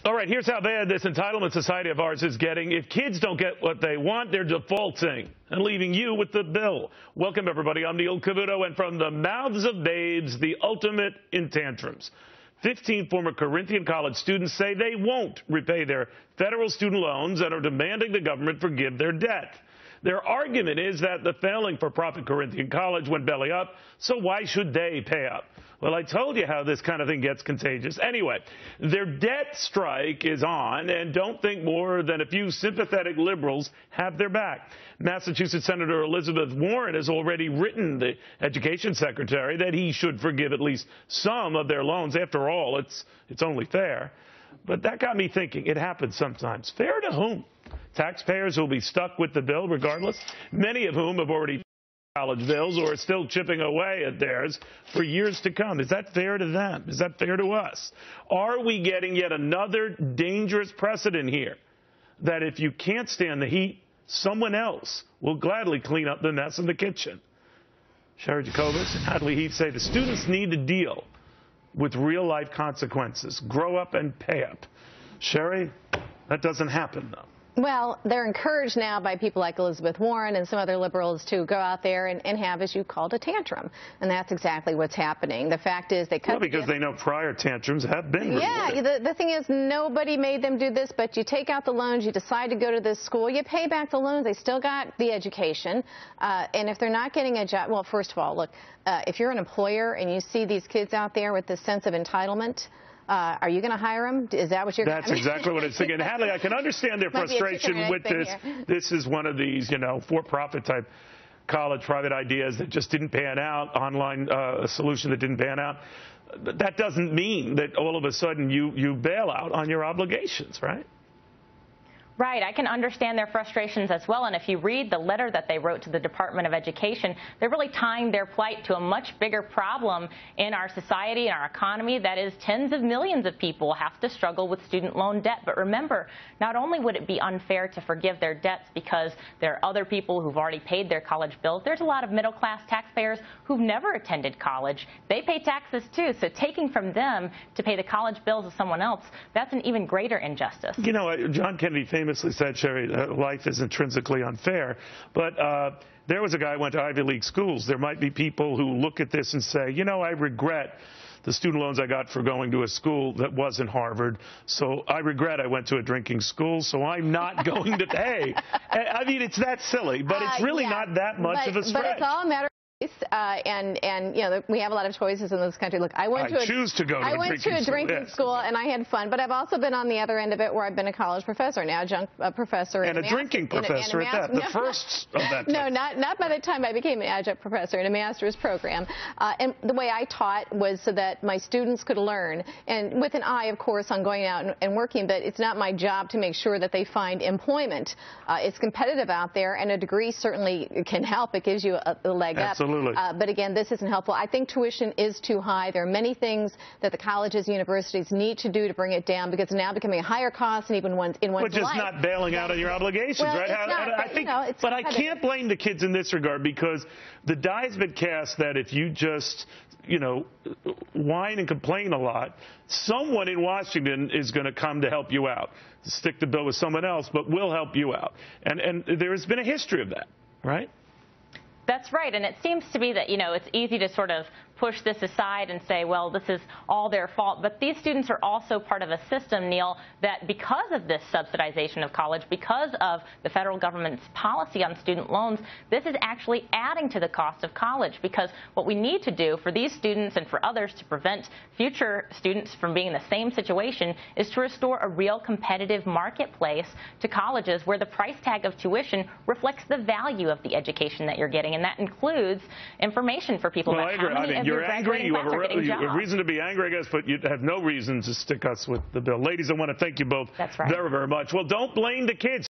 All right, here's how bad this entitlement society of ours is getting. If kids don't get what they want, they're defaulting and leaving you with the bill. Welcome, everybody. I'm Neil Cavuto, and from the mouths of babes, the ultimate in tantrums. 15 former Corinthian college students say they won't repay their federal student loans and are demanding the government forgive their debt. Their argument is that the failing for-profit Corinthian college went belly up, so why should they pay up? Well, I told you how this kind of thing gets contagious. Anyway, their debt strike is on, and don't think more than a few sympathetic liberals have their back. Massachusetts Senator Elizabeth Warren has already written the education secretary that he should forgive at least some of their loans. After all, it's only fair. But that got me thinking. It happens sometimes. Fair to whom? Taxpayers who will be stuck with the bill regardless, many of whom have already college bills or are still chipping away at theirs for years to come. Is that fair to them? Is that fair to us? Are we getting yet another dangerous precedent here that if you can't stand the heat, someone else will gladly clean up the mess in the kitchen? Sherry Jacobus and Hadley Heath say the students need to deal with real-life consequences. Grow up and pay up. Sherry, that doesn't happen, though. Well, they're encouraged now by people like Elizabeth Warren and some other liberals to go out there and have, as you called, a tantrum. And that's exactly what's happening. The fact is they cut. Well, because they know prior tantrums have been rewarded. Yeah, the thing is nobody made them do this, but you take out the loans, you decide to go to this school, you pay back the loans, they still got the education. And if they're not getting a job, well, first of all, look, if you're an employer and you see these kids out there with this sense of entitlement, are you going to hire them? Is that what you're going to do? That's exactly what it's thinking. Hadley, I can understand their frustration with this. This is one of these, for-profit type college private ideas that just didn't pan out, online solution that didn't pan out. But that doesn't mean that all of a sudden you bail out on your obligations, right? Right. I can understand their frustrations as well. And if you read the letter that they wrote to the Department of Education, they're really tying their plight to a much bigger problem in our society and our economy. That is, tens of millions of people have to struggle with student loan debt. But remember, not only would it be unfair to forgive their debts because there are other people who've already paid their college bills, there's a lot of middle-class taxpayers who've never attended college. They pay taxes, too. So taking from them to pay the college bills of someone else, that's an even greater injustice. You know, John Kennedy famously said, Sherry, life is intrinsically unfair. But there was a guy who went to Ivy League schools. There might be people who look at this and say, I regret the student loans I got for going to a school that wasn't Harvard. So I regret I went to a drinking school, so I'm not going to pay. I mean, it's that silly, but it's really not that much of a stretch. But it's all a matter of and we have a lot of choices in this country. Look, I went to a drinking school and I had fun, but I've also been on the other end of it where I've been a college professor, now adjunct professor, and a drinking professor at that. The first of that. No, not by the time I became an adjunct professor in a master's program. And the way I taught was so that my students could learn, and with an eye, of course, on going out and working. But it's not my job to make sure that they find employment. It's competitive out there, and a degree certainly can help. It gives you a leg up. Absolutely. But again, this isn't helpful. I think tuition is too high. There are many things that the colleges, universities need to do to bring it down, because it's now becoming a higher cost, and even in one's life. But just not bailing out on your obligations, right? But I can't blame the kids in this regard, because the die has been cast that if you just whine and complain a lot, someone in Washington is going to come to help you out. Stick the bill with someone else, but we'll help you out. And there has been a history of that, right? That's right, and it seems to be that, it's easy to sort of push this aside and say, well, this is all their fault. But these students are also part of a system, Neil, that because of this subsidization of college, because of the federal government's policy on student loans, this is actually adding to the cost of college. Because what we need to do for these students and for others to prevent future students from being in the same situation is to restore a real competitive marketplace to colleges where the price tag of tuition reflects the value of the education that you're getting. And that includes information for people about how many of you're angry. You have a reason to be angry, I guess, but you have no reason to stick us with the bill. Ladies, I want to thank you both very, very much. Well, don't blame the kids.